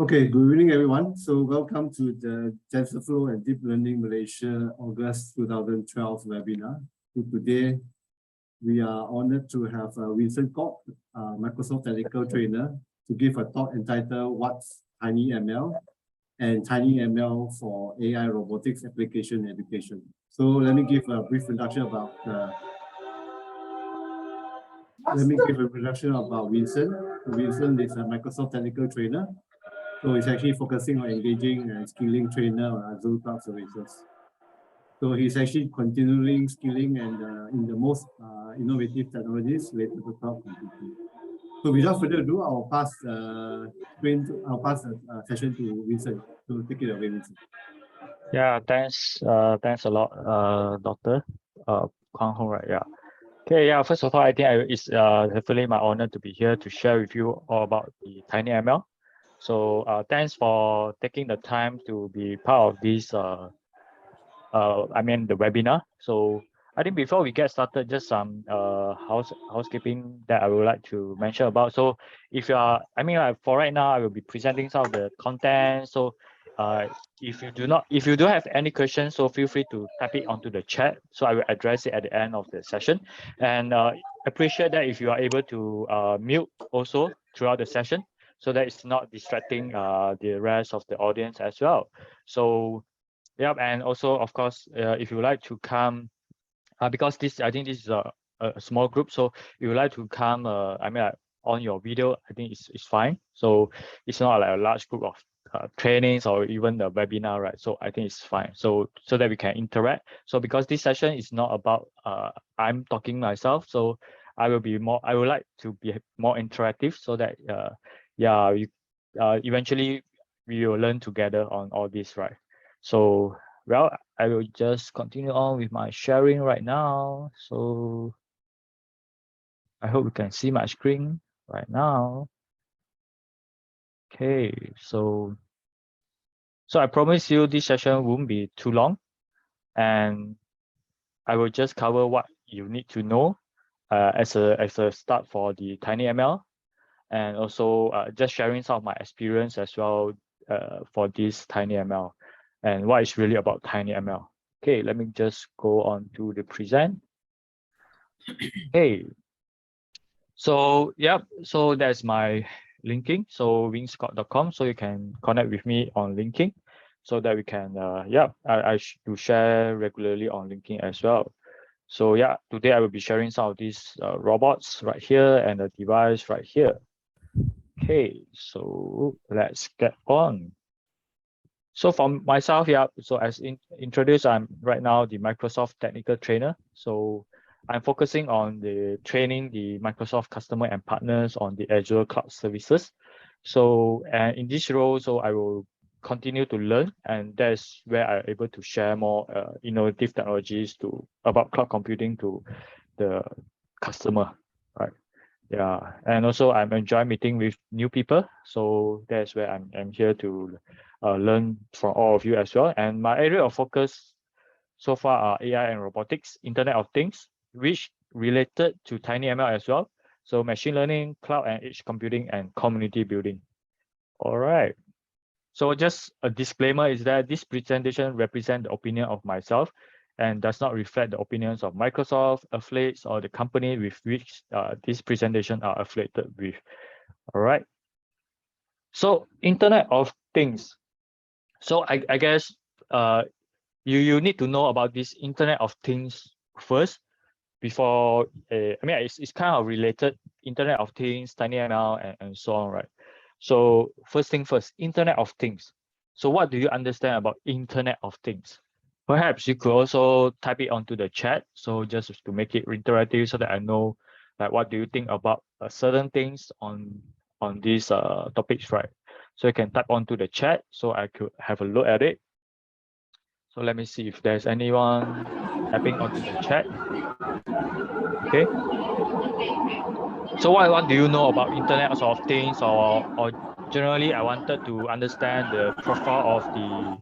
Okay, good evening, everyone. So welcome to the TensorFlow and Deep Learning Malaysia August 2012 webinar. So today, we are honored to have Vincent Kok, Microsoft Technical Trainer, to give a talk entitled What's TinyML and TinyML for AI Robotics Application Education. So let me give a brief introduction about Vincent. Vincent is a Microsoft Technical Trainer. So it's actually focusing on engaging and skilling trainer on Azure Cloud Services. So he's actually continuing skilling and in the most innovative technologies related to cloud computing. So without further ado, I'll pass the session to Vincent. So take it away, Vincent. Yeah, thanks a lot, Dr. Kwang Hong, right? Yeah. Okay, yeah, first of all, I think it's definitely my honor to be here to share with you all about the TinyML. So thanks for taking the time to be part of this, the webinar. So I think before we get started, just some housekeeping that I would like to mention about. So if you are, for right now, I will be presenting some of the content. So if you do have any questions, so feel free to type it onto the chat. So I will address it at the end of the session. And appreciate that if you are able to mute also throughout the session, so that it's not distracting the rest of the audience as well. So yeah, and also of course, if you would like to come, because I think this is a small group, so if you would like to come, on your video, I think it's fine. So it's not like a large group of trainings or even the webinar, right? So I think it's fine. So that we can interact. So because this session is not about I'm talking myself, so I would like to be more interactive, so that eventually we will learn together on all this, right? So well, I will just continue on with my sharing right now. So I hope you can see my screen right now. Okay, so I promise you this session won't be too long, and I will just cover what you need to know as a start for the TinyML, and also just sharing some of my experience as well for this TinyML and what is really about TinyML. Okay, let me just go on to the present. Okay, so yep, so that's my linking. So vincekok.com, so you can connect with me on linking, so that we can I do share regularly on linking as well. So yeah, today I will be sharing some of these robots right here and the device right here. Okay, so let's get on. So for myself, yeah, so as introduced, I'm right now the Microsoft Technical Trainer. So I'm focusing on the training the Microsoft customer and partners on the Azure Cloud Services. So and in this role, so I will continue to learn, and that's where I'm able to share more innovative technologies about cloud computing to the customer, right? Yeah, and also I'm enjoying meeting with new people. So that's where I'm here to learn from all of you as well. And my area of focus so far are AI and robotics, Internet of Things, which related to TinyML as well. So machine learning, cloud and edge computing, and community building. All right. So just a disclaimer is that this presentation represents the opinion of myself and does not reflect the opinions of Microsoft, affiliates, or the company with which this presentation are affiliated with. All right. So Internet of Things. So I guess you need to know about this Internet of Things first before. It's kind of related. Internet of Things, TinyML, and so on, right? So first thing first, Internet of Things. So what do you understand about Internet of Things? Perhaps you could also type it onto the chat. So just to make it interactive, so that I know, like, what do you think about certain things on these topics, right? So you can type onto the chat, so I could have a look at it. So let me see if there's anyone typing onto the chat. Okay. So what do you know about Internet of Things, or generally I wanted to understand the profile of the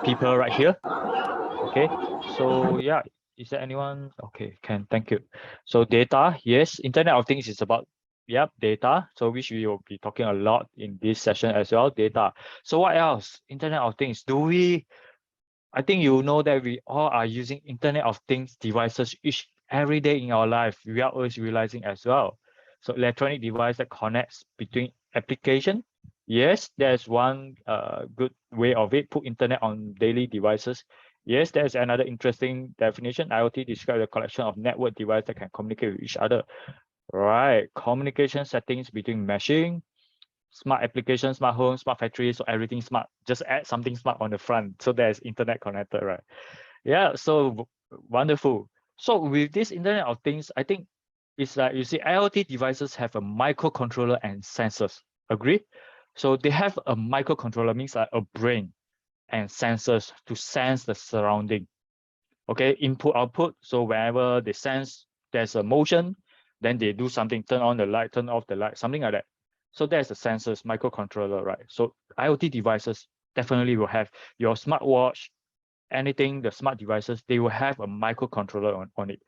people right here. Okay. So yeah, is there anyone? Okay, thank you. So data, yes, Internet of Things is about Yep, data. So which we will be talking a lot in this session as well, data. So what else? Internet of Things. I think you know that we all are using Internet of Things devices every day in our life. We are always realizing as well. So electronic device that connects between application. Yes, there's one good way of it. Put internet on daily devices. Yes, there's another interesting definition. IoT describes a collection of network devices that can communicate with each other. Right. Communication settings between machine, smart application, smart home, smart factory, so everything smart. Just add something smart on the front. So there's internet connected, right? Yeah, so wonderful. So with this Internet of Things, I think it's like you see IoT devices have a microcontroller and sensors. Agree? So they have a microcontroller, means like a brain and sensors to sense the surrounding. Okay, input output. So whenever they sense there's a motion, then they do something, turn on the light, turn off the light, something like that. So there's the sensors, microcontroller, right? So IoT devices definitely will have your smartwatch, anything, the smart devices, they will have a microcontroller on it.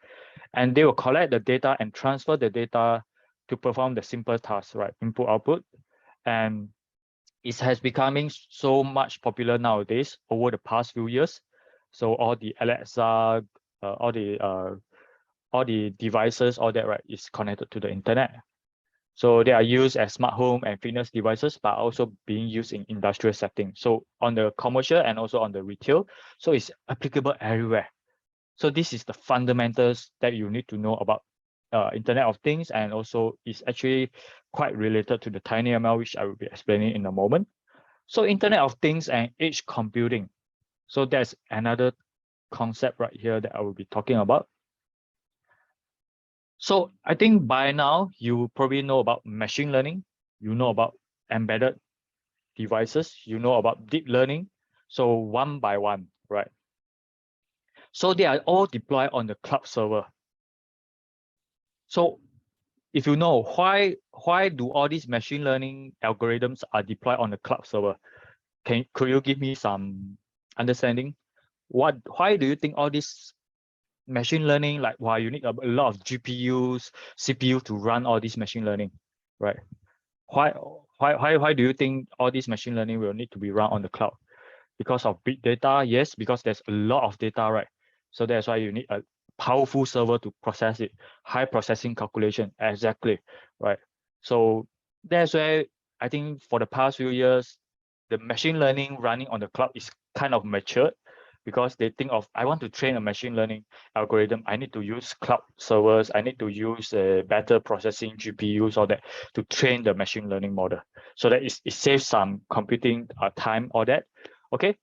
And they will collect the data and transfer the data to perform the simple tasks, right? Input, output. And it has becoming so much popular nowadays over the past few years. So all the Alexa, all the devices, all that, right, is connected to the internet. So they are used as smart home and fitness devices, but also being used in industrial settings. So on the commercial and also on the retail, so it's applicable everywhere. So this is the fundamentals that you need to know about Internet of Things, and also is actually quite related to the TinyML, which I will be explaining in a moment. So Internet of Things and edge computing. So that's another concept right here that I will be talking about. So I think by now you probably know about machine learning, you know about embedded devices, you know about deep learning. So one by one, right? So they are all deployed on the cloud server. So if you know why do all these machine learning algorithms are deployed on the cloud server, could you give me some understanding? Why do you think all this machine learning, like why you need a lot of GPUs, CPU to run all this machine learning, right? Why do you think all this machine learning will need to be run on the cloud? Because of big data? Yes, because there's a lot of data, right? So that's why you need a powerful server to process it, high processing calculation, exactly, right? So that's why I think for the past few years, the machine learning running on the cloud is kind of matured, because they think of, I want to train a machine learning algorithm, I need to use cloud servers, I need to use better processing GPUs, all that, to train the machine learning model. So that it saves some computing time, all that. Okay,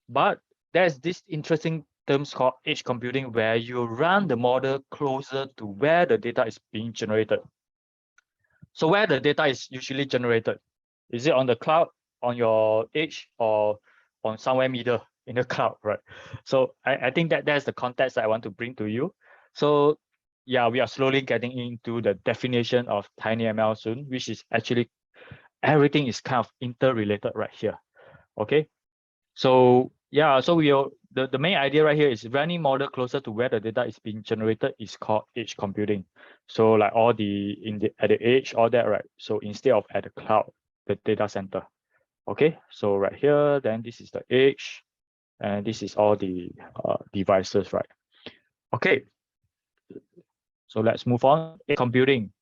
but there's this interesting terms called edge computing, where you run the model closer to where the data is being generated. So where the data is usually generated, is it on the cloud, on your edge, or on somewhere middle in the cloud, right? So I think that's the context that I want to bring to you. So yeah, we are slowly getting into the definition of TinyML soon, which is actually everything is kind of interrelated right here. Okay, so yeah, so the main idea right here is running model closer to where the data is being generated is called edge computing. So like all at the edge, all that, right? So instead of at the cloud, the data center. Okay, so right here, then this is the edge, and this is all the devices, right? Okay, so let's move on. Edge computing.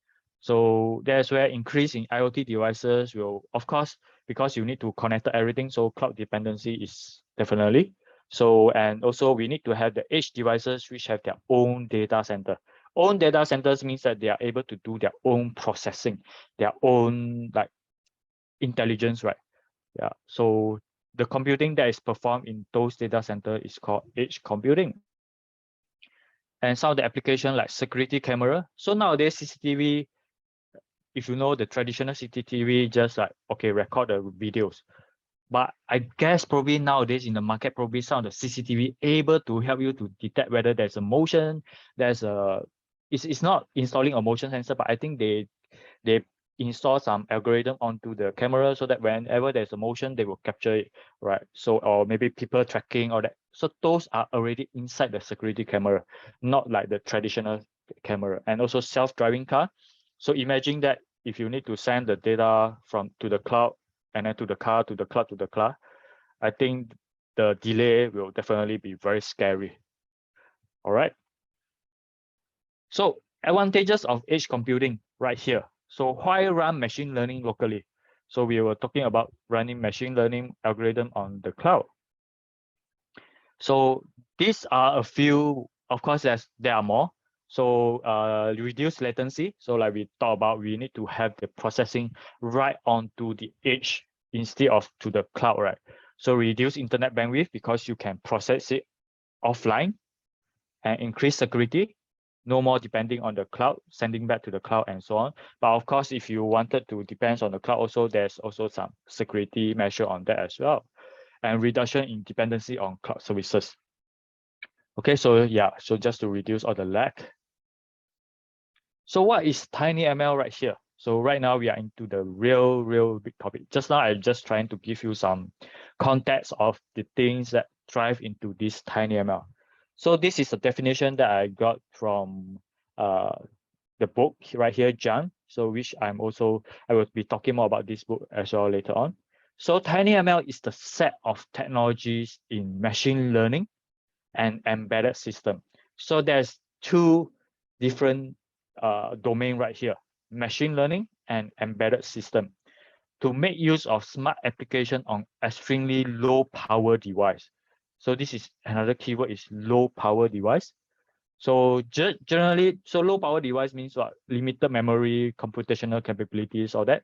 So that's where increase in IoT devices will, of course, because you need to connect everything. So cloud dependency is definitely. So, and also we need to have the edge devices which have their own data center. Own data centers means that they are able to do their own processing, their own like intelligence, right? Yeah. So the computing that is performed in those data center is called edge computing. And some of the application like security camera. So nowadays CCTV, if you know the traditional CCTV, just like, okay, record the videos. But I guess probably nowadays in the market, probably some of the CCTV able to help you to detect whether there's a motion, it's not installing a motion sensor, but I think they install some algorithm onto the camera so that whenever there's a motion, they will capture it, right? So, or maybe people tracking or that. So those are already inside the security camera, not like the traditional camera. And also self-driving car. So imagine that if you need to send the data to the cloud and then to the cloud, to the cloud, to the cloud, I think the delay will definitely be very scary. All right. So advantages of edge computing right here. So why run machine learning locally? So we were talking about running machine learning algorithm on the cloud. So these are a few, of course, there are more. So reduce latency. So like we talked about, we need to have the processing right onto the edge instead of to the cloud, right? So reduce internet bandwidth because you can process it offline and increase security. No more depending on the cloud, sending back to the cloud and so on. But of course, if you wanted to depend on the cloud also, there's also some security measure on that as well. And reduction in dependency on cloud services. Okay, so yeah, so just to reduce all the lag. So what is TinyML right here? So right now we are into the real big topic. Just now I'm just trying to give you some context of the things that drive into this TinyML. So this is a definition that I got from the book right here, John. So which I will be talking more about this book as well later on. So TinyML is the set of technologies in machine learning and embedded system. So there's two different domain right here, machine learning and embedded system, to make use of smart application on extremely low power device. So this is another keyword is low power device. So generally, so low power device means what? Limited memory, computational capabilities, all that.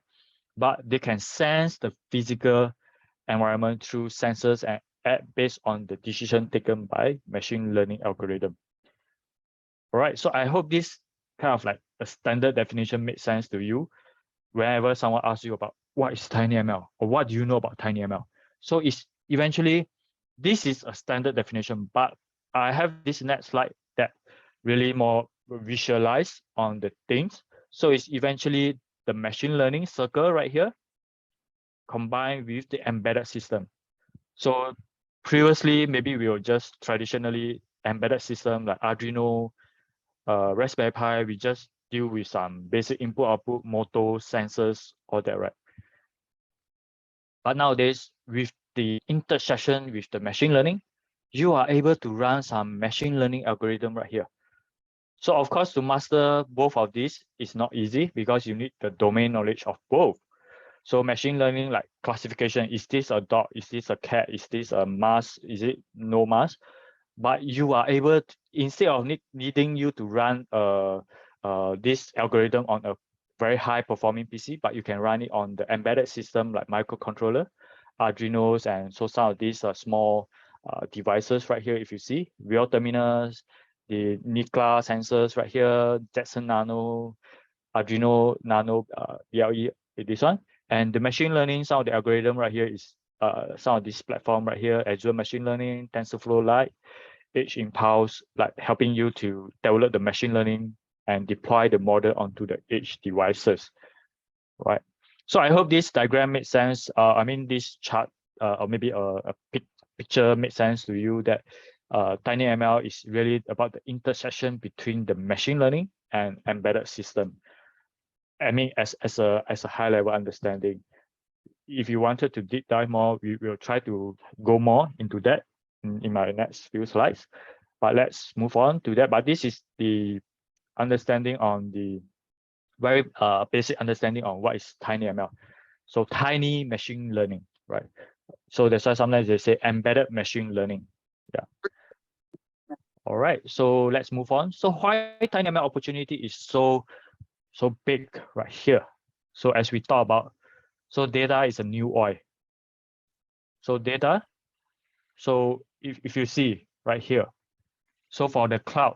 But they can sense the physical environment through sensors and act based on the decision taken by machine learning algorithm. All right, so I hope this kind of like a standard definition makes sense to you whenever someone asks you about what is TinyML or what do you know about TinyML. So it's eventually, this is a standard definition, but I have this next slide that really more visualize on the things. So it's eventually the machine learning circle right here combined with the embedded system. So previously, maybe we were just traditionally embedded system like Arduino, Raspberry Pi, we just deal with some basic input, output, motor, sensors, all that, right? But nowadays, with the intersection with the machine learning, you are able to run some machine learning algorithm right here. So of course, to master both of these is not easy because you need the domain knowledge of both. So machine learning, like classification, is this a dog? Is this a cat? Is this a mouse? Is it no mouse? But you are able to, instead of needing you to run this algorithm on a very high performing PC, but you can run it on the embedded system like microcontroller, Arduinos, and so some of these small devices right here. If you see Wio terminals, the NICLA sensors right here, Jetson Nano, Arduino Nano BLE, this one, and the machine learning. Some of the algorithm right here is some of this platform right here, Azure Machine Learning, TensorFlow Lite, Edge Impulse, like helping you to develop the machine learning and deploy the model onto the edge devices, right? So I hope this diagram makes sense. I mean, this chart or maybe a picture makes sense to you that TinyML is really about the intersection between the machine learning and embedded system. I mean, as a high level understanding. If you wanted to deep dive more, we will try to go more into that in my next few slides. But let's move on to that. But this is the understanding on the very basic understanding on what is TinyML. So tiny machine learning, right? So that's why sometimes they say embedded machine learning. Yeah. All right. So let's move on. So why TinyML opportunity is so big right here? So as we talk about, so data is a new oil. So data. So if you see right here, so for the cloud,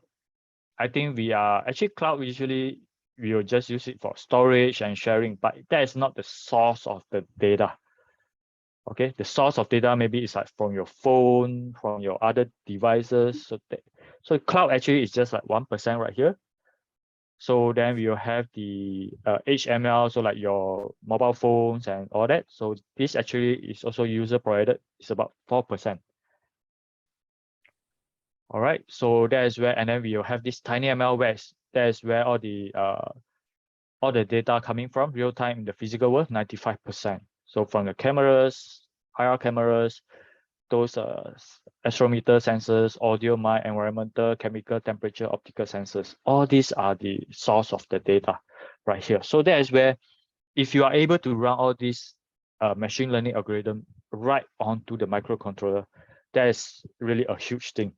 I think we are actually cloud usually we will just use it for storage and sharing, but that is not the source of the data. Okay, the source of data maybe is like from your phone, from your other devices. So cloud actually is just like 1% right here. So then we will have the HML, so like your mobile phones and all that. So this actually is also user provided. It's about 4%. All right, so that is where, and then we will have this TinyML where that is where all the all the data coming from real time in the physical world, 95%. So from the cameras, IR cameras, those astrometer sensors, audio, mic, environmental, chemical, temperature, optical sensors, all these are the source of the data right here. So that is where, if you are able to run all these machine learning algorithm right onto the microcontroller, that is really a huge thing.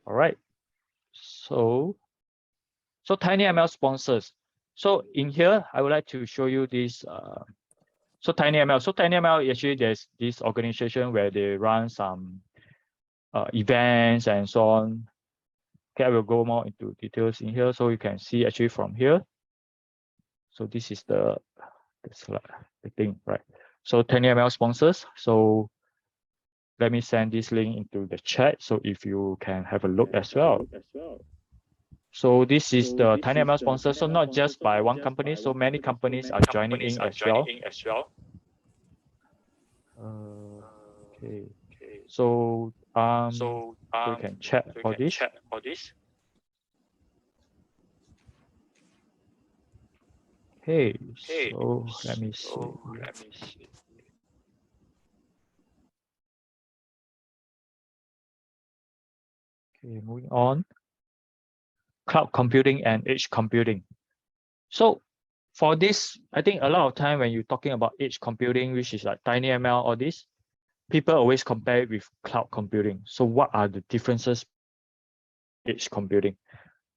All right. So TinyML sponsors. So in here, I would like to show you this. So TinyML actually, there's this organization where they run some events and so on. Okay, I will go more into details in here, so you can see actually from here. So this is the thing, right? So TinyML sponsors. So let me send this link into the chat, so if you can have a look as well. So this is the TinyML sponsor. So not just by one company, so many companies are joining in as well. Okay. So we can check all this. Okay, so let me see. Okay, moving on. Cloud computing and edge computing. So for this, I think a lot of time when you're talking about edge computing, which is like TinyML or this, people always compare it with cloud computing. So what are the differences in edge computing?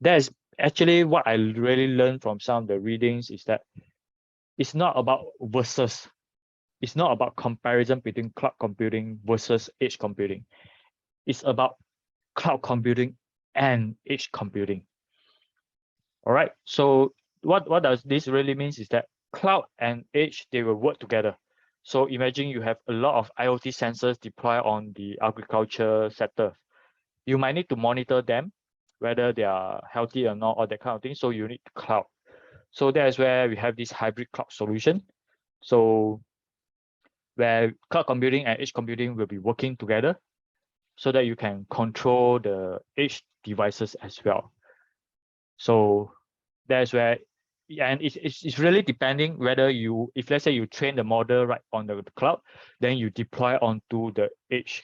That is actually what I really learned from some of the readings, is that it's not about versus. It's not about comparison between cloud computing versus edge computing. It's about cloud computing and edge computing. All right. So what does this really means is that cloud and edge, they will work together. So imagine you have a lot of IoT sensors deployed on the agriculture sector. You might need to monitor them, whether they are healthy or not, or that kind of thing. So you need cloud. So that is where we have this hybrid cloud solution. So where cloud computing and edge computing will be working together, so that you can control the edge devices as well. So that's where, and it's really depending whether you, if let's say you train the model right on the cloud, then you deploy onto the edge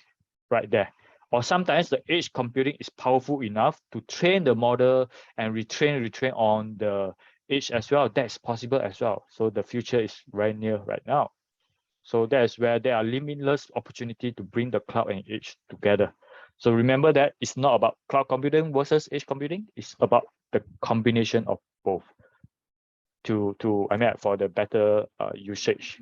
right there. Or sometimes the edge computing is powerful enough to train the model and retrain on the edge as well. That's possible as well. So the future is very near right now. So that's where there are limitless opportunity to bring the cloud and edge together. So remember that it's not about cloud computing versus edge computing. It's about the combination of both for the better usage.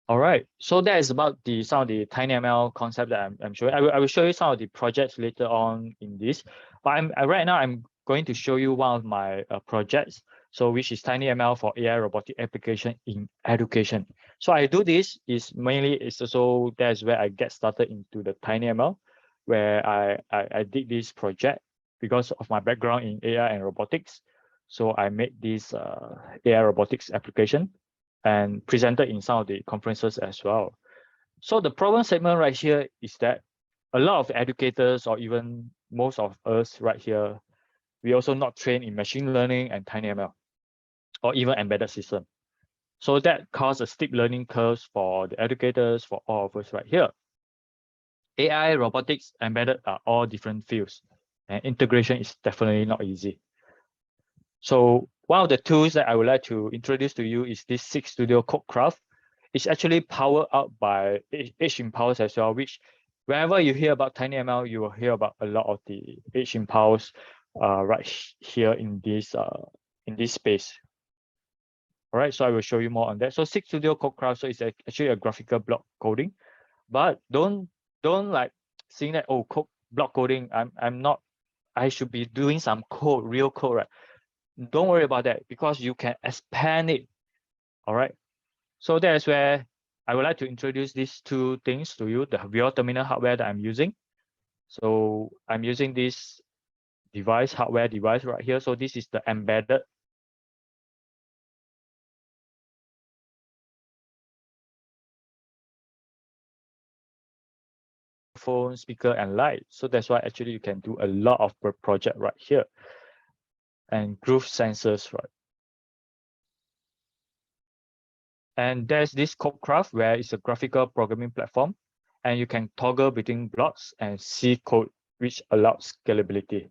All right, so that is about some of the TinyML concept that I'm showing. I will show you some of the projects later on in this, but right now I'm going to show you one of my projects, so which is TinyML for AI robotic application in education. So I do this is mainly, it's also, that's where I get started into the TinyML, where I did this project because of my background in AI and robotics. So I made this AI robotics application and presented in some of the conferences as well. So the problem statement right here is that a lot of educators, or even most of us right here, we also not trained in machine learning and TinyML, or even embedded system. So that caused a steep learning curves for the educators, for all of us right here. AI, robotics, embedded are all different fields, and integration is definitely not easy. So one of the tools that I would like to introduce to you is this 6 Studio Codecraft. It's actually powered up by Edge Impulse as well, which whenever you hear about TinyML, you will hear about a lot of the Edge Impulse right here in this space. All right, so I will show you more on that. So 6 Studio Codecraft, so it's actually a graphical block coding, but don't like seeing that, oh, block coding, I should be doing some code, real code, right? Don't worry about that, because you can expand it. All right. So that is where I would like to introduce these two things to you, the Wio Terminal hardware that I'm using. So I'm using this hardware device right here. So this is the embedded phone, speaker, and light. So that's why actually you can do a lot of project right here. and groove sensors, right? And there's this Codecraft where it's a graphical programming platform, and you can toggle between blocks and see code, which allows scalability.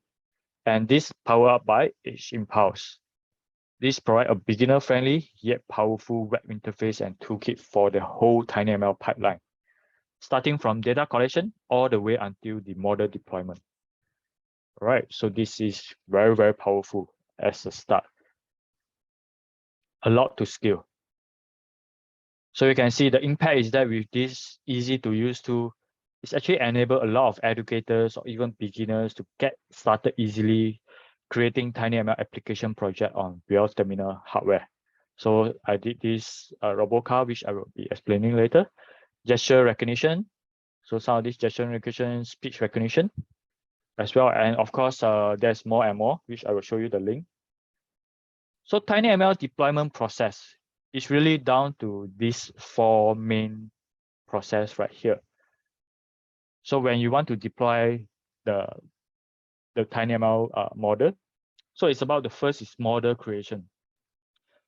And this powered up by H-Impulse. This provides a beginner-friendly yet powerful web interface and toolkit for the whole TinyML pipeline, starting from data collection all the way until the model deployment. All right, so this is very, very powerful as a start. A lot to scale. So you can see the impact is that with this easy to use tool, it's actually enabled a lot of educators or even beginners to get started easily creating TinyML application project on Wio Terminal hardware. So I did this Robo car, which I will be explaining later. Gesture recognition. So some of this gesture recognition, speech recognition as well. And of course, there's more and more, which I will show you the link. So TinyML deployment process is really down to these 4 main process right here. So when you want to deploy the TinyML model, so it's about the first is model creation.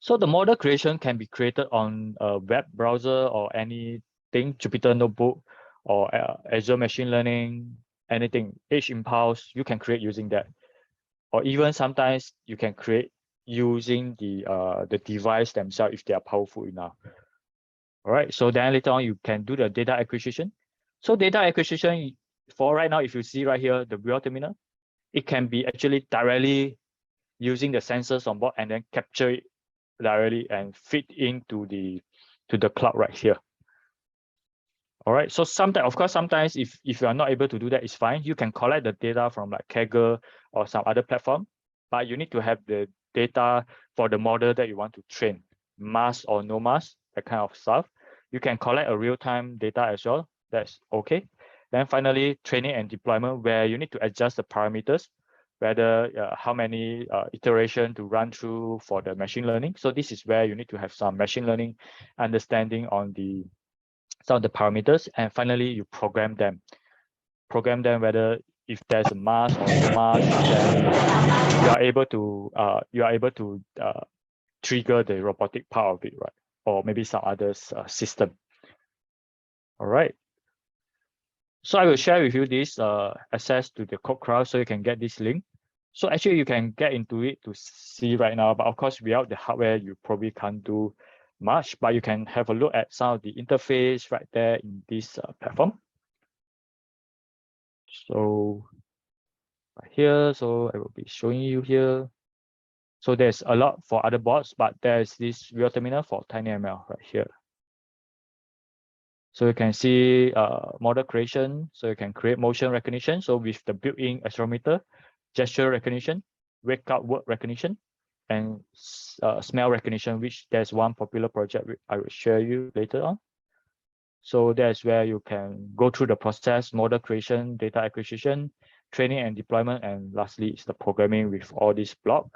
So the model creation can be created on a web browser or anything, Jupyter Notebook or Azure Machine Learning, anything, H-Impulse, you can create using that. Or even sometimes you can create using the device themselves if they are powerful enough. All right, so then later on you can do the data acquisition. So data acquisition for right now, if you see right here, the Wio terminal, it can be actually directly using the sensors on board and then capture it directly and feed into the cloud right here. All right, so sometimes, of course, sometimes if you are not able to do that, it's fine. You can collect the data from like Kaggle or some other platform, but you need to have the data for the model that you want to train, mask or no mask, that kind of stuff. You can collect a real-time data as well. That's okay. Then finally, training and deployment, where you need to adjust the parameters, whether how many iteration to run through for the machine learning. So this is where you need to have some machine learning understanding on some of the parameters, and finally you program them whether if there's a mask or no mask, then you are able to trigger the robotic part of it, right? Or maybe some other system. All right, so I will share with you this access to the Codecraft so you can get this link. So actually you can get into it to see right now, but of course without the hardware you probably can't do much, but you can have a look at some of the interface right there in this platform. So right here, so I will be showing you here. So there's a lot for other boards, but there's this Wio terminal for TinyML right here. So you can see model creation. So you can create motion recognition. So with the built-in accelerometer, gesture recognition, wake up word recognition, and smell recognition, which there's one popular project I will share you later on. So that's where you can go through the process, model creation, data acquisition, training and deployment, and lastly is the programming with all this block.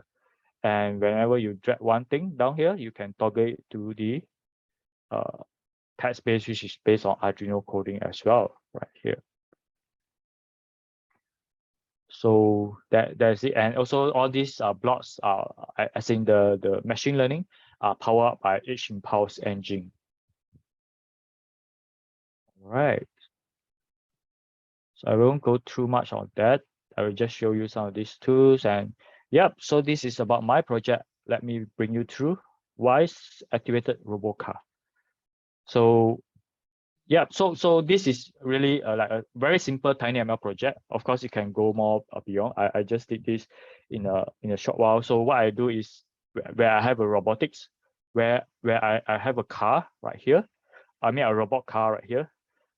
And whenever you drag one thing down here, you can toggle it to the text base, which is based on Arduino coding as well, right here. So that's it. And also all these blocks are, as in the machine learning, are powered by H-Impulse engine. All right. So I won't go through much of that. I will just show you some of these tools. And yep, so this is about my project. Let me bring you through WISE activated Robo car. So yeah, so this is really like a very simple TinyML project. Of course, you can go more beyond. I just did this in a short while. So what I do is where I have a robotics, where I have a car right here. I mean a robot car right here.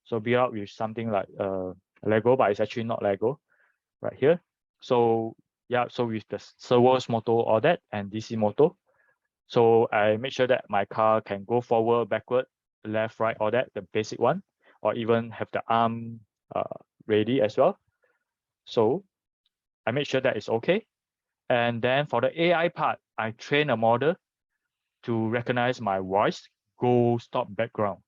So build out with something like Lego, but it's actually not Lego right here. So yeah, so with the servos motor, all that, and DC motor. So I make sure that my car can go forward, backward, left, right, all that, the basic one, or even have the arm ready as well. So I make sure that it's okay. And then for the AI part, I train a model to recognize my voice, go, stop, background.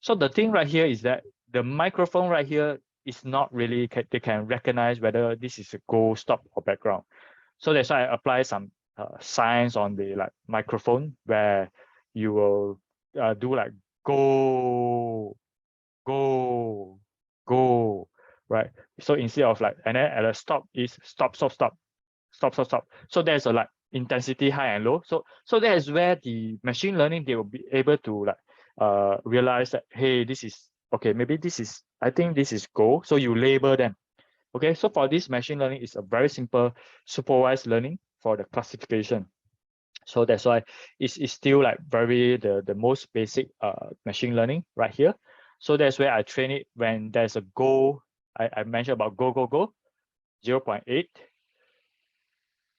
So the thing right here is that the microphone right here is not really, they can recognize whether this is a go, stop, or background. So that's why I apply some science on the like microphone where you will do like go, go, go, right? So instead of like, and then at a stop is stop, stop, stop, stop, stop, stop. So there's a like intensity high and low. So that is where the machine learning, they will be able to like realize that, hey, this is okay, maybe this is, I think this is go. So you label them. Okay, so for this machine learning, it's a very simple supervised learning for the classification. So that's why it's still like very the most basic machine learning right here. So that's where I train it when there's a goal. I mentioned about go, 0.8.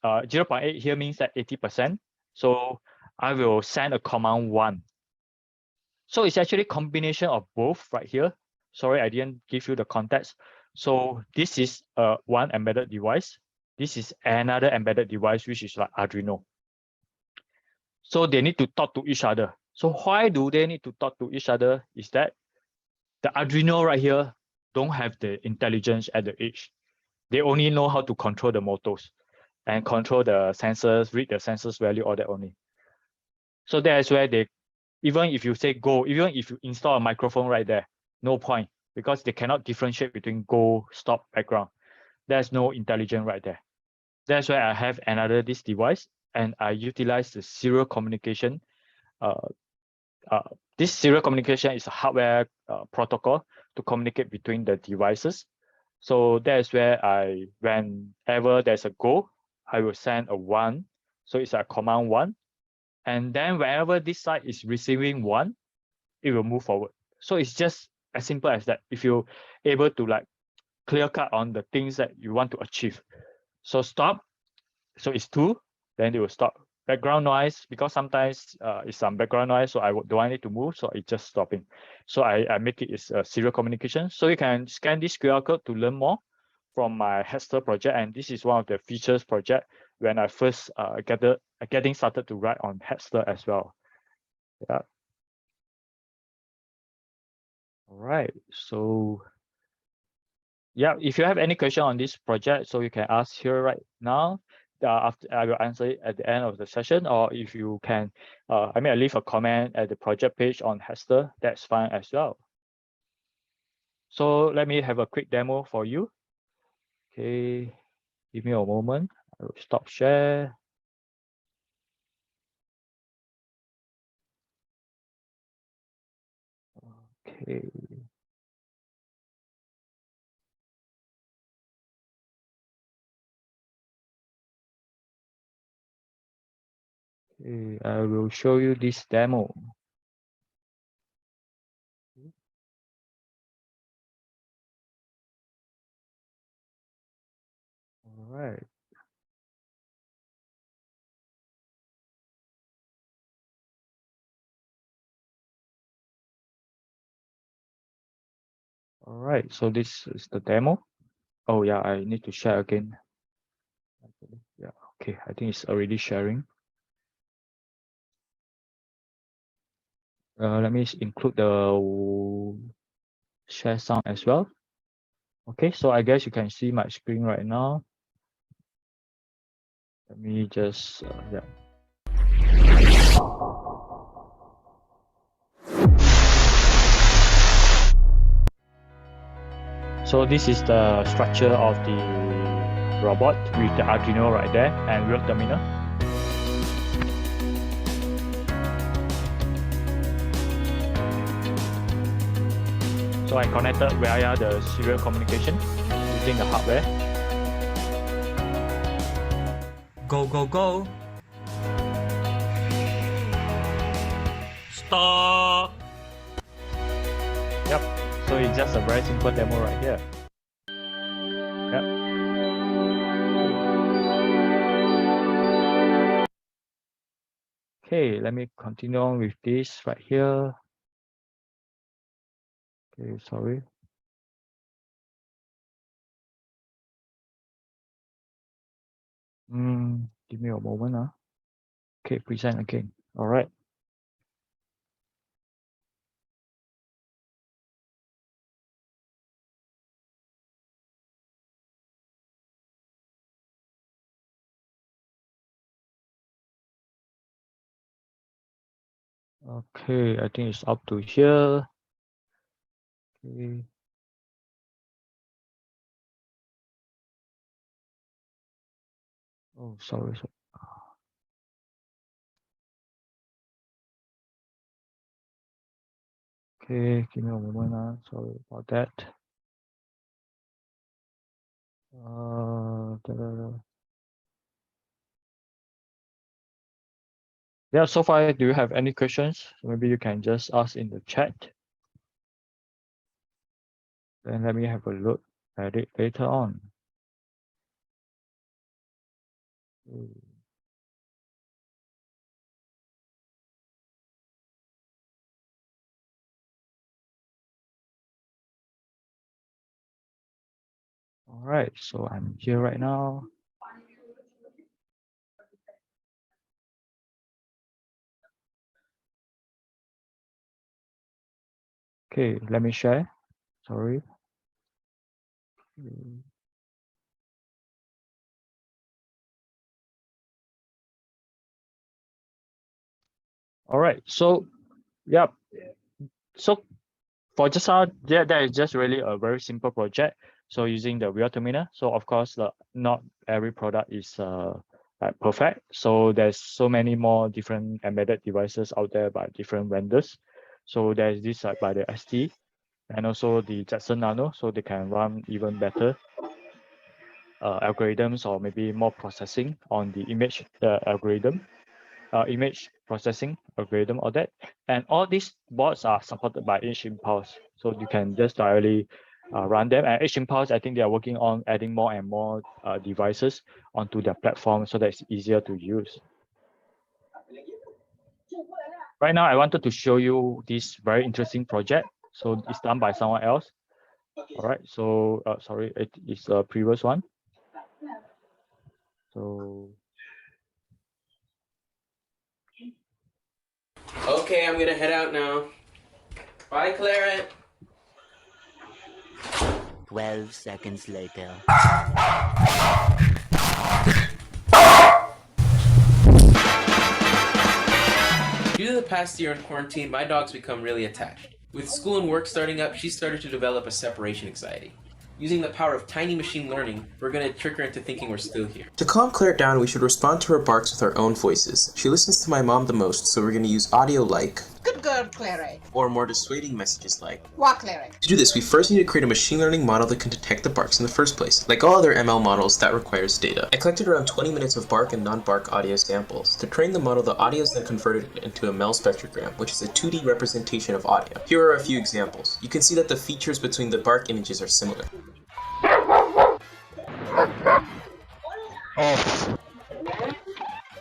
0.8 here means that 80%. So I will send a command 1. So it's actually a combination of both right here. Sorry, I didn't give you the context. So this is one embedded device. This is another embedded device, which is like Arduino. So they need to talk to each other. So why do they need to talk to each other? Is that the Arduino right here don't have the intelligence at the edge. They only know how to control the motors and control the sensors, read the sensors value, all that only. So that is where they, even if you say go, even if you install a microphone right there, no point, because they cannot differentiate between go, stop, background. There's no intelligence right there. That's why I have another this device, and I utilize the serial communication. This serial communication is a hardware protocol to communicate between the devices. So that's where whenever there's a go, I will send a 1. So it's a command 1. And then whenever this side is receiving 1, it will move forward. So it's just as simple as that. If you're able to like clear cut on the things that you want to achieve. So stop. So it's 2, then it will stop. Background noise, because sometimes it's some background noise, so do I need to move? So it's just stopping. So I make it is a serial communication. So you can scan this QR code to learn more from my Hester project, and this is one of the features project when I first getting started to write on Hester as well. Yeah. All right. So yeah, if you have any question on this project, so you can ask here right now. After I will answer it at the end of the session, or if you can, I leave a comment at the project page on Hester, that's fine as well. So let me have a quick demo for you. Okay, give me a moment. I will stop share. Okay. Okay, I will show you this demo. All right. All right, so this is the demo. Oh yeah, I need to share again. Yeah, okay, I think it's already sharing. Let me include the share sound as well. Okay, so I guess you can see my screen right now. Let me just, yeah. So this is the structure of the robot with the Arduino right there and Wio Terminal. So I connected via the serial communication using the hardware. Go, go, go. Stop. Yep. So it's just a very simple demo right here. Yep. Okay, let me continue on with this right here. Okay, sorry. Give me a moment. Okay, present again. All right. Okay, I think it's up to here. Okay. Oh, sorry. Okay, give me a moment. Sorry about that. Yeah, so far, do you have any questions? Maybe you can just ask in the chat. Then let me have a look at it later on. All right, so I'm here right now. Okay, let me share. Sorry. All right, so yeah, so for just now, that is just really a very simple project. So using the Wio Terminal. So of course, not every product is like perfect. So there's so many more different embedded devices out there by different vendors. So there's this by the ST and also the Jetson Nano, so they can run even better algorithms or maybe more processing on the image algorithm. Image processing algorithm or that, and all these boards are supported by H Impulse, so you can just directly run them. And H Impulse, I think they are working on adding more and more devices onto their platform so that it's easier to use. Right now, I wanted to show you this very interesting project. So it's done by someone else. All right, so sorry, it is a previous one. So okay, I'm gonna head out now. Bye, Clara. 12 seconds later. Due to the past year in quarantine, my dog's become really attached. With school and work starting up, she started to develop a separation anxiety. Using the power of tiny machine learning, we're going to trick her into thinking we're still here. To calm Claire down, we should respond to her barks with our own voices. She listens to my mom the most, so we're going to use audio like, "Good girl, Claire." or more dissuading messages like, "Walk, Claire." To do this, we first need to create a machine learning model that can detect the barks in the first place. Like all other ML models, that requires data. I collected around 20 minutes of bark and non-bark audio samples. To train the model, the audio is then converted into a MEL spectrogram, which is a 2D representation of audio. Here are a few examples. You can see that the features between the bark images are similar.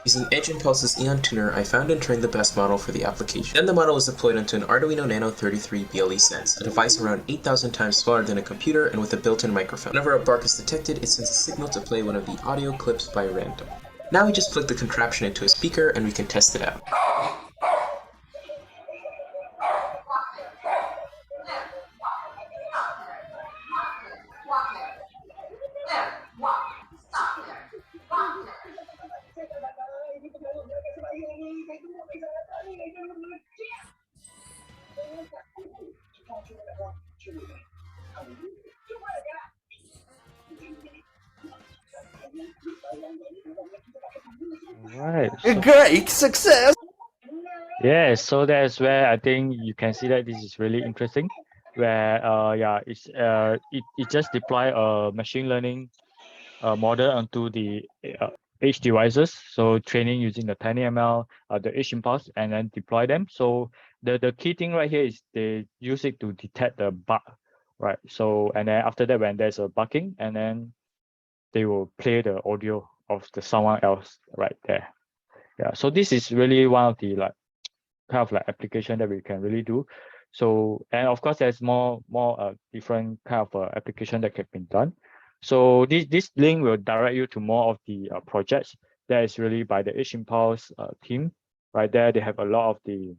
Using Edge Impulse's Eon Tuner, I found and trained the best model for the application. Then the model was deployed onto an Arduino Nano 33 BLE Sense, a device around 8,000 times smaller than a computer and with a built-in microphone. Whenever a bark is detected, it sends a signal to play one of the audio clips by random. Now we just plug the contraption into a speaker and we can test it out. right. A great success! Yeah, so that's where I think you can see that this is really interesting. Where yeah, it just deploy a machine learning model onto the edge devices. So training using the TinyML, the edge impulse, and then deploy them. So the key thing right here is they use it to detect the bug, right? So and then after that, when there's a bugging, and then they will play the audio of the someone else right there. Yeah, so this is really one of the like kind of like application that we can really do. So and of course there's more different kind of application that can be done. So this link will direct you to more of the projects that is really by the Edge Impulse team. Right there, they have a lot of the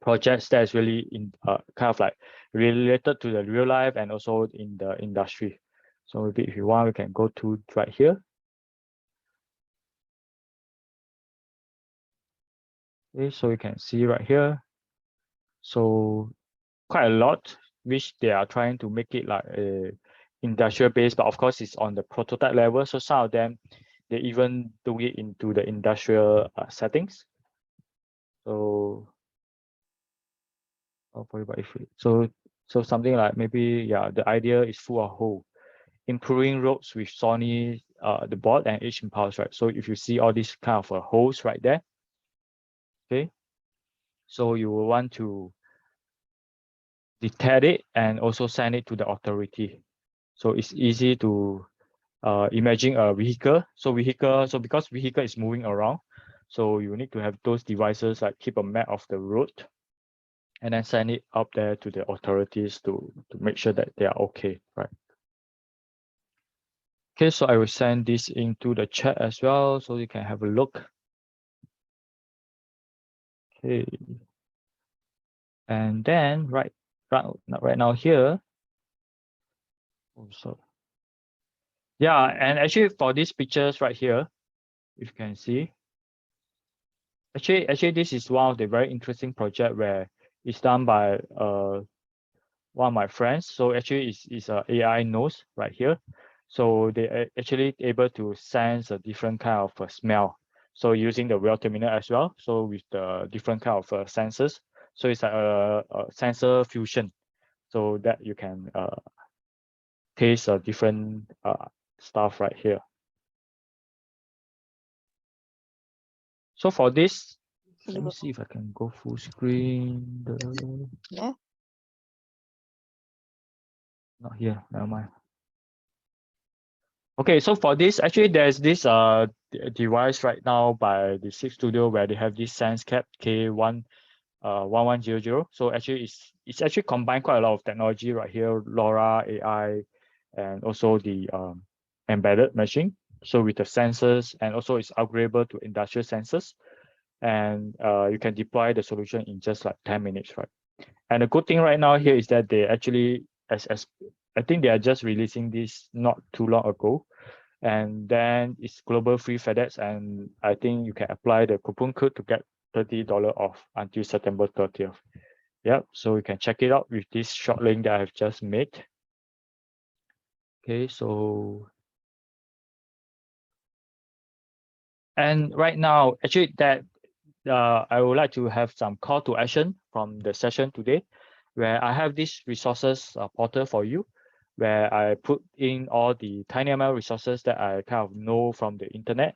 projects that is really in kind of like related to the real life and also in the industry. So maybe if you want, we can go to right here. Okay, so you can see right here. So quite a lot, which they are trying to make it like a industrial base, but of course it's on the prototype level. So some of them, they even do it into the industrial settings. So, so something like maybe, yeah, the idea is full of hole, improving roads with Sony, the board and H impulse, right? So if you see all these kind of holes right there, okay, so you will want to detect it and also send it to the authority. So it's easy to imagine a vehicle. So because vehicle is moving around, so you need to have those devices like keep a map of the road and then send it up there to the authorities to make sure that they are okay, right? Okay, so I will send this into the chat as well, so you can have a look. Okay, and then right now here. Oh, so yeah, and actually for these pictures right here, if you can see, actually this is one of the very interesting project where it's done by one of my friends. So actually it's a AI nose right here. So they are actually able to sense a different kind of smell. So using the Wio Terminal as well. So with the different kind of sensors. So it's like a sensor fusion. So that you can taste a different stuff right here. So for this, let me see if I can go full screen. Yeah. Not here, never mind. Okay, so for this, actually there's this device right now by the SIG Studio where they have this SenseCap K1100. So actually it's actually combined quite a lot of technology right here, LoRa, AI, and also the embedded machine. So with the sensors, and also it's upgradable to industrial sensors, and you can deploy the solution in just like 10 minutes, right? And the good thing right now here is that they actually, as I think they are just releasing this not too long ago, and then it's global free FedEx, and I think you can apply the coupon code to get $30 off until September 30th. Yep, so you can check it out with this short link that I've just made. Okay, so and right now, actually that I would like to have some call to action from the session today, where I have this resources portal for you, where I put in all the TinyML resources that I kind of know from the internet.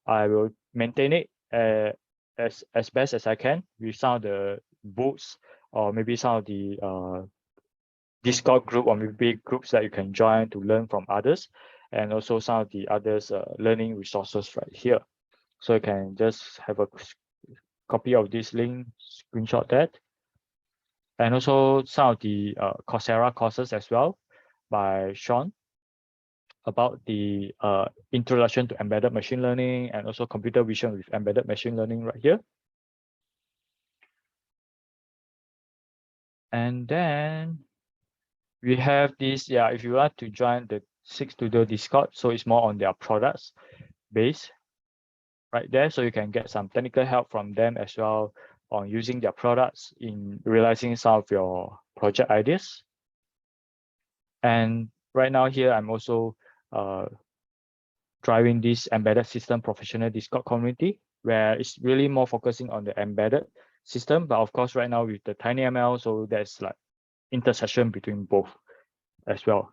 I will maintain it as best as I can with some of the books, or maybe some of the Discord group, or maybe groups that you can join to learn from others, and also some of the others learning resources right here. So you can just have a copy of this link, screenshot that, and also some of the Coursera courses as well by Sean about the introduction to embedded machine learning, and also computer vision with embedded machine learning right here. And then we have this, yeah, if you want to join the SIG Studio Discord, so it's more on their products base right there. So you can get some technical help from them as well on using their products in realizing some of your project ideas. And right now here, I'm also driving this embedded system professional Discord community, where it's really more focusing on the embedded system. But of course, right now with the TinyML, so there's like intersection between both as well.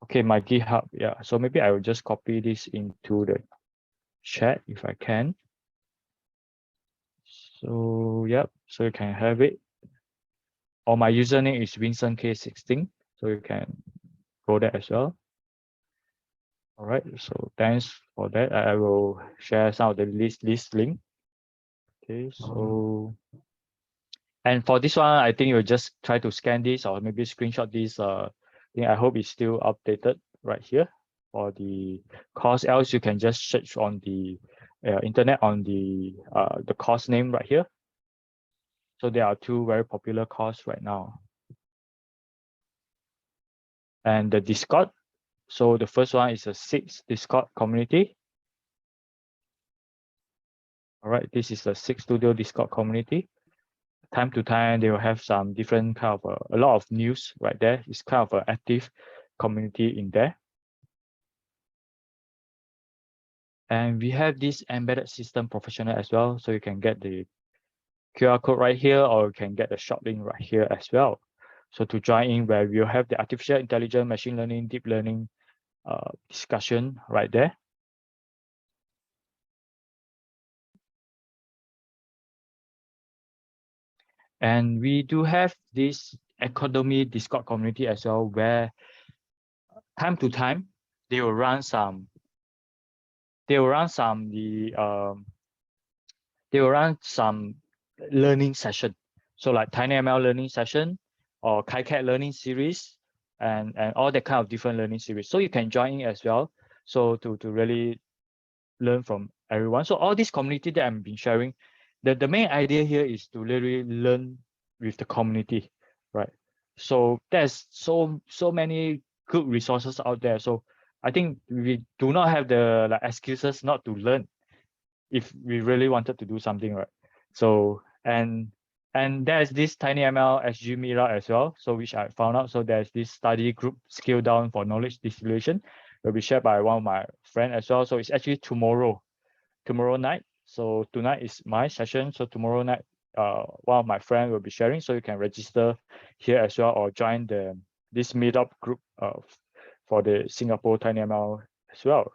Okay, my GitHub, yeah. So maybe I will just copy this into the chat if I can. So yep, so you can have it. Or my username is Vincent K16, so you can go there as well. All right, so thanks for that. I will share some of the list link. Okay, so and for this one, I think you'll just try to scan this or maybe screenshot this. I hope it's still updated right here for the course. Else you can just search on the internet on the course name right here. So there are two very popular courses right now. And the Discord. So the first one is a SIG Discord community. All right, this is the Six Studio Discord community. Time to time, they will have some different kind of a lot of news right there. It's kind of an active community in there. And we have this embedded system professional as well. So you can get the QR code right here, or you can get the short link right here as well. So to join in, where we'll have the artificial intelligence, machine learning, deep learning discussion right there. And we do have this academy Discord community as well, where time to time they will run some learning session. So like TinyML learning session or KiCad learning series and all that kind of different learning series. So you can join in as well. So to really learn from everyone. So all this community that I've been sharing, the main idea here is to literally learn with the community, right? So there's so many good resources out there. So I think we do not have the excuses not to learn if we really wanted to do something, right? So and there's this TinyML SG Mira as well, so which I found out. So there's this study group scale down for knowledge distillation will be shared by one of my friends as well. So it's actually tomorrow night. So tonight is my session. So tomorrow night, one of my friends will be sharing. So you can register here as well, or join this meetup group for the Singapore TinyML as well.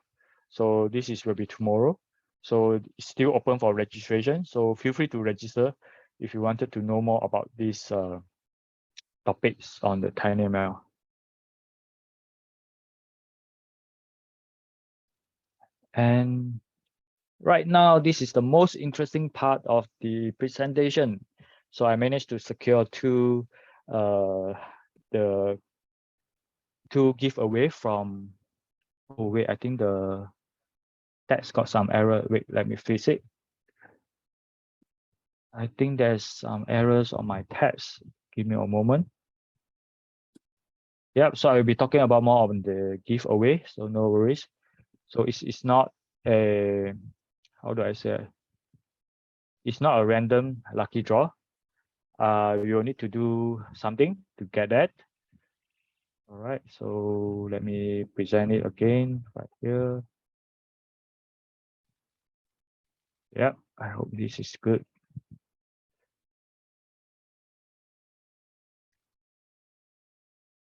So this will be tomorrow. So it's still open for registration. So feel free to register if you wanted to know more about these topics on the TinyML. And right now, this is the most interesting part of the presentation. So I managed to secure two giveaway from, oh wait, I think the text got some error. Wait, let me fix it. I think there's some errors on my text. Give me a moment. Yep, so I'll be talking about more on the giveaway, so no worries. So it's not a, how do I say? It's not a random lucky draw. You will need to do something to get that. All right, so let me present it again right here. Yep, I hope this is good.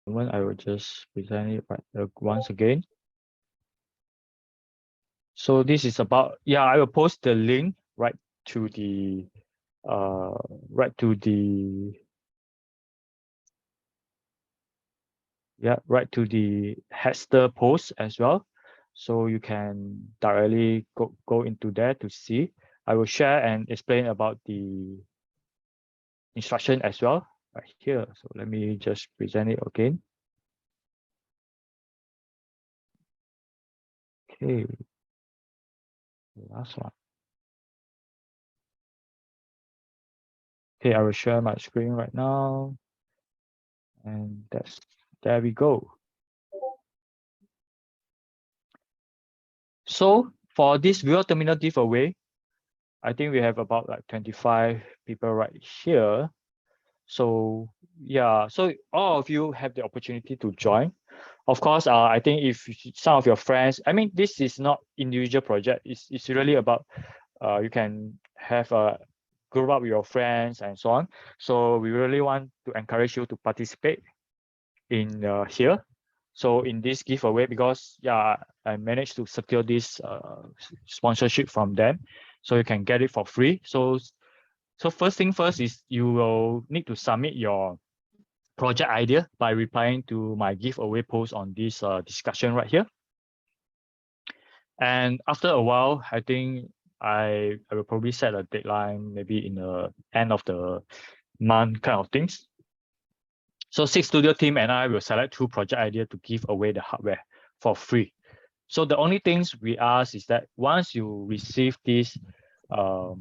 I will just present it right, once again. So this is about, yeah, I will post the link right to the Hester post as well. So you can directly go into there to see. I will share and explain about the instruction as well right here. So let me just present it again. Okay, last one. Okay, I will share my screen right now. And there we go. So for this Wio Terminal Giveaway, I think we have about like 25 people right here. So yeah, so all of you have the opportunity to join. Of course, I think if some of your friends, I mean, this is not individual project. It's really about you can have a group up with your friends and so on. So we really want to encourage you to participate in here. So in this giveaway, because yeah, I managed to secure this sponsorship from them, so you can get it for free. So first thing first is you will need to submit your project idea by replying to my giveaway post on this discussion right here. And after a while, I think I will probably set a deadline, maybe in the end of the month kind of things. So Six Studio team and I will select 2 project ideas to give away the hardware for free. So the only things we ask is that once you receive this Wio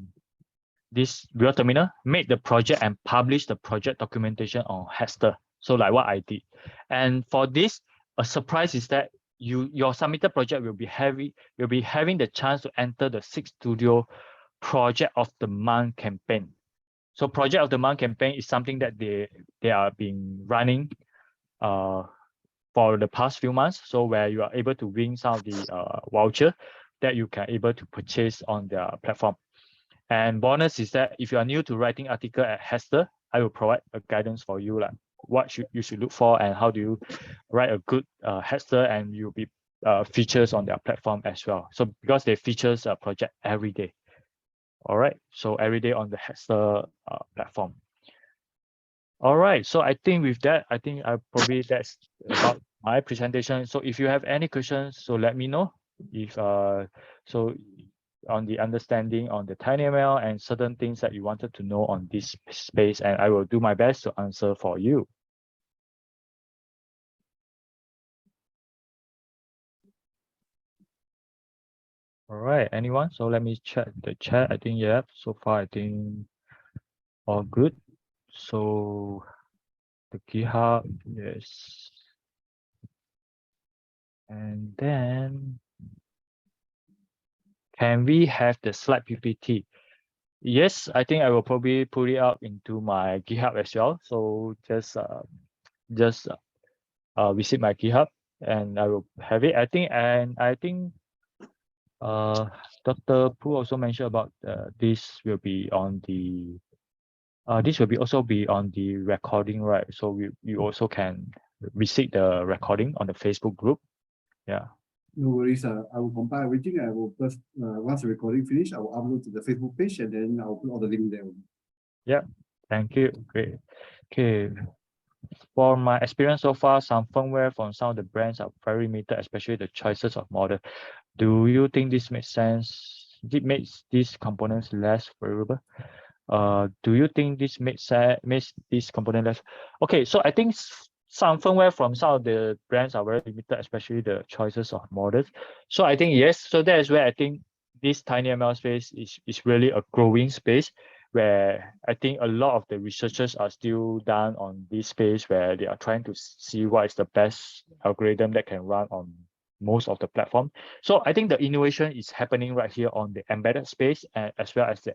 Terminal, make the project and publish the project documentation on Hester. So like what I did. And for this, a surprise is that your submitted project will be having the chance to enter the Six Studio Project of the Month campaign. So Project of the Month campaign is something that they are been running for the past few months. So where you are able to win some of the voucher that you can able to purchase on their platform. And bonus is that if you are new to writing article at Hester, I will provide a guidance for you, like what you should look for and how do you write a good Hester, and you'll be features on their platform as well. So because they features a project every day. All right, so every day on the Hester platform. All right, so I think with that, I think that's about my presentation. So if you have any questions, so let me know. If so on the understanding on the TinyML and certain things that you wanted to know on this space, and I will do my best to answer for you. All right, anyone? So let me check the chat. I think, yeah, so far I think all good. So the GitHub, yes. And then can we have the slide PPT? Yes, I think I will probably put it out into my GitHub as well. So just visit my GitHub and I will have it. I think Dr. Poo also mentioned about this will be on the also be on the recording, right? So you also can visit the recording on the Facebook group. Yeah. No worries. I will compile everything. I will first, once the recording finish, I will upload to the Facebook page and then I'll put all the link there. Yeah, thank you. Great. Okay. For my experience so far, some firmware from some of the brands are very limited, especially the choices of model. Do you think this makes sense? It makes these components less variable? Do you think this makes this component less? Okay, so I think some firmware from some of the brands are very limited, especially the choices of models. So I think yes. So that is where I think this TinyML space is really a growing space, where I think a lot of the researchers are still done on this space, where they are trying to see what is the best algorithm that can run on most of the platform. So I think the innovation is happening right here on the embedded space, as well as the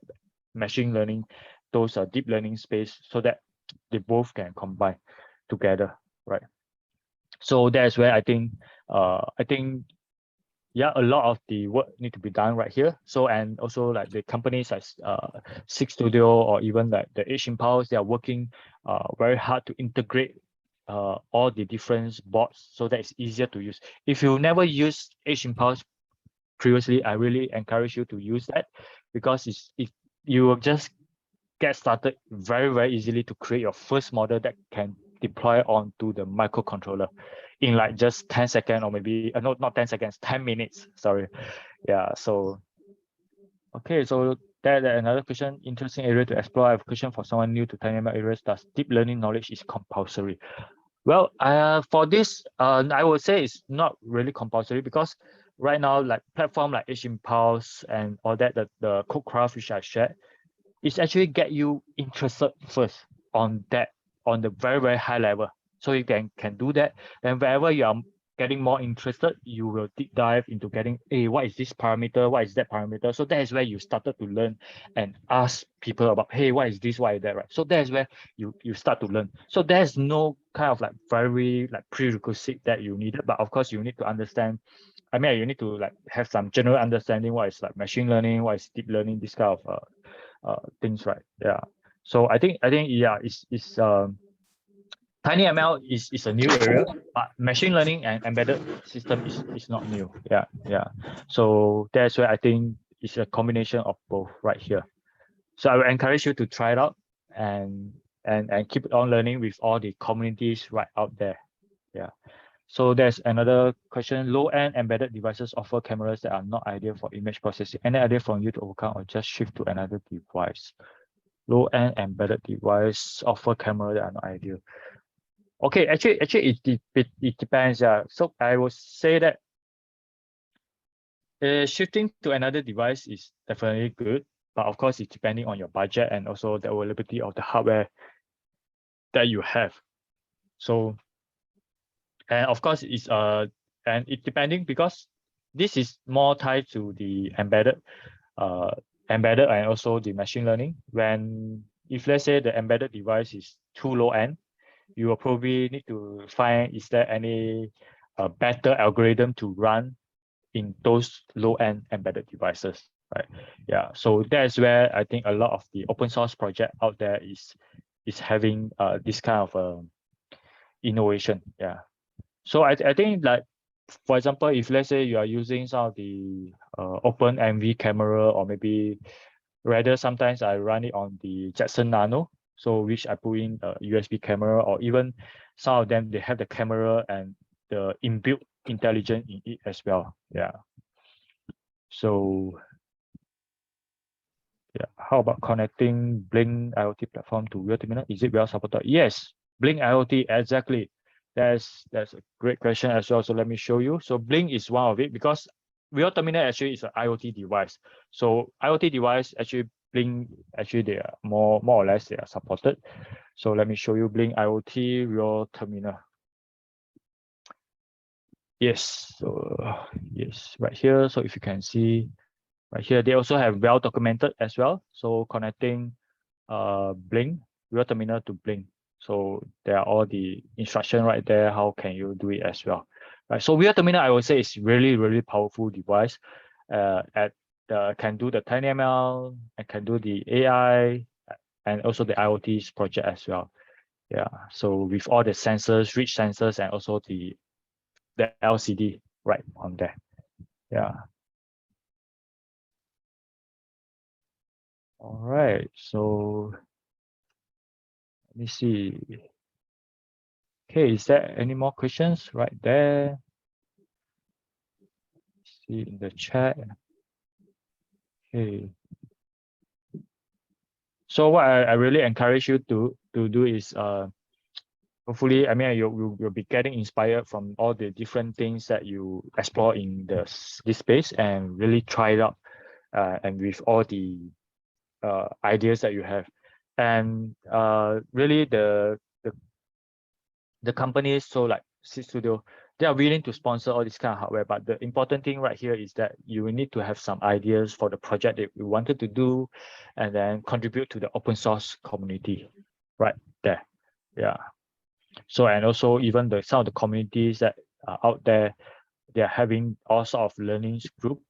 machine learning, those are deep learning space, so that they both can combine together, right? So that's where I think yeah, a lot of the work need to be done right here. So, and also like the companies like Six Studio or even like the Edge Impulse, they are working very hard to integrate all the different bots so that it's easier to use. If you never used Edge Impulse previously, I really encourage you to use that, because if you will just get started very, very easily to create your first model that can deploy onto the microcontroller in like just 10 seconds, or maybe no, not 10 seconds, 10 minutes, sorry. Yeah, so okay, so that another question, interesting area to explore. I have a question for someone new to TinyML areas. Does deep learning knowledge is compulsory? Well, for this, I would say it's not really compulsory, because right now, like platform like Edge Impulse and all that, the Codecraft which I shared, it's actually get you interested first on that, on the very, very high level. So you can do that. Then wherever you are getting more interested, you will deep dive into getting, hey, what is this parameter? What is that parameter? So that is where you started to learn and ask people about, hey, what is this? What is that? Right. So that is where you start to learn. So there's no kind of like very like prerequisite that you needed, but of course you need to understand. I mean, you need to like have some general understanding what is like machine learning, what is deep learning, this kind of things, right? Yeah. So I think yeah, it's TinyML is a new area, but machine learning and embedded system is not new. Yeah, yeah. So that's where I think it's a combination of both right here. So I will encourage you to try it out and keep on learning with all the communities right out there. Yeah. So there's another question. Low-end embedded devices offer cameras that are not ideal for image processing. Any idea from you to overcome or just shift to another device? Low-end embedded device offer camera that are not ideal. Okay, actually it depends. Yeah. So I would say that shifting to another device is definitely good, but of course it's depending on your budget and also the availability of the hardware that you have. So, and of course it's and it depending, because this is more tied to the embedded embedded and also the machine learning. If let's say the embedded device is too low end, you will probably need to find is there any better algorithm to run in those low end embedded devices, right? Yeah, so that's where I think a lot of the open source project out there is having this kind of innovation. Yeah, so I think like, for example, if let's say you are using some of the open MV camera, or maybe rather sometimes I run it on the Jetson Nano, so which I put in a USB camera, or even some of them they have the camera and the inbuilt intelligence in it as well. Yeah. So yeah, how about connecting Blink IoT platform to Wio Terminal? Is it well supported? Yes, Blink IoT, exactly. That's a great question as well. So let me show you. So Blink is one of it, because Wio Terminal actually is an IoT device. So IoT device actually Blink actually they are more or less they are supported. So let me show you Blink IoT Wio Terminal. Yes, so yes, right here. So if you can see right here, they also have well documented as well. So connecting Blink Wio Terminal to Blink. So there are all the instruction right there. How can you do it as well? Right. So Wio Terminal, I would say, is really powerful device. Can do the TinyML and can do the AI and also the IoT project as well. Yeah. So with all the sensors, rich sensors, and also the LCD right on there. Yeah. All right. So let me see. Okay, is there any more questions right there? See in the chat. Okay. So what I really encourage you to do is hopefully, I mean, you'll be getting inspired from all the different things that you explore in this space, and really try it out, and with all the ideas that you have, and really the companies, so like Seed Studio, they are willing to sponsor all this kind of hardware. But the important thing right here is that you will need to have some ideas for the project that you wanted to do, and then contribute to the open source community right there. Yeah. So, and also even some of the communities that are out there, they are having all sort of learning group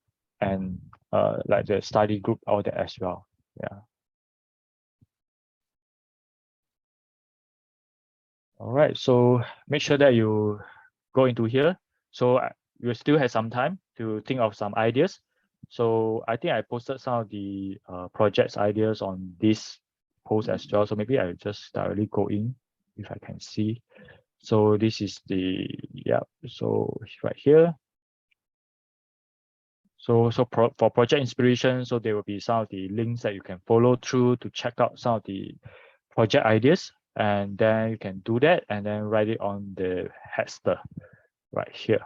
and like the study group out there as well. Yeah. All right. So make sure that you go into here. So you still have some time to think of some ideas. So I think I posted some of the projects ideas on this post as well. So maybe I just directly go in if I can see. So this is the, yeah, so right here. So for project inspiration, so there will be some of the links that you can follow through to check out some of the project ideas, and then you can do that and then write it on the header right here.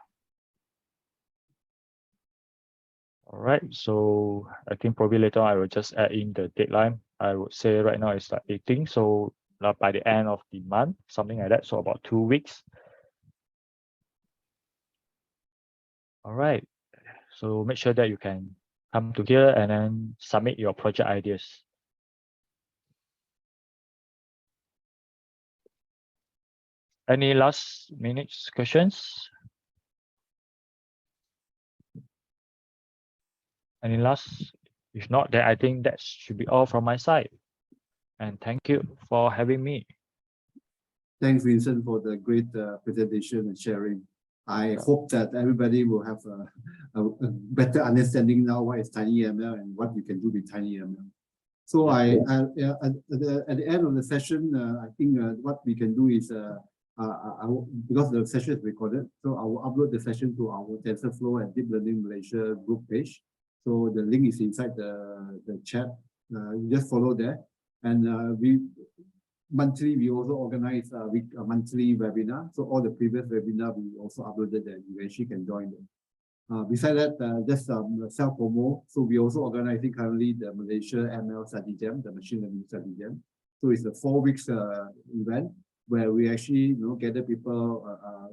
All right, so I think probably later on I will just add in the deadline. I would say right now it's like 18, so by the end of the month, something like that, so about 2 weeks. All right, so make sure that you can come to here and then submit your project ideas. Any last minute questions? Any last? If not, then I think that should be all from my side. And thank you for having me. Thanks, Vincent, for the great presentation and sharing. I hope that everybody will have a better understanding now what is TinyML and what you can do with TinyML. So at the end of the session, I think what we can do is, because the session is recorded, so I will upload the session to our TensorFlow and Deep Learning Malaysia group page. So the link is inside the chat. You just follow there. And we also organize a monthly webinar. So all the previous webinar we also uploaded that you actually can join them. Besides that, just self-promo. So we also organizing currently the Malaysia ML Study Jam, the Machine Learning Study Jam. So it's a 4 weeks event where we actually gather people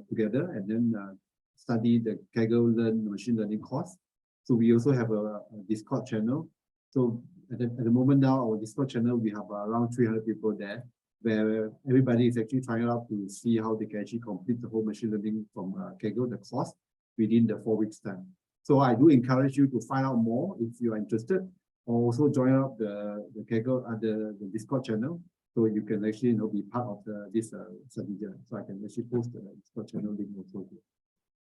together and then study the Kaggle Learn machine learning course. So we also have a Discord channel So at the moment now, our Discord channel, we have around 300 people there, where everybody is actually trying out to see how they can actually complete the whole machine learning from Kaggle, the course, within the 4 weeks time. So I do encourage you to find out more if you are interested, or also join up the Kaggle, the Discord channel, so you can actually be part of this strategy. So I can actually post the Discord channel link also here.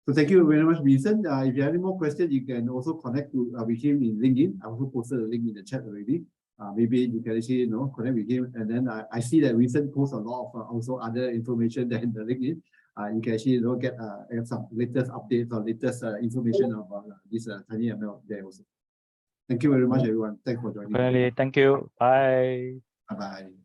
So thank you very much, Vincent. If you have any more questions, you can also connect with him in LinkedIn. I also posted a link in the chat already. Maybe you can actually connect with him. And then I see that Vincent posts a lot of also other information there in the LinkedIn. You can actually get some latest updates or latest information about this TinyML there also. Thank you very much, everyone. Thanks for joining. Thank you. Bye. Bye-bye.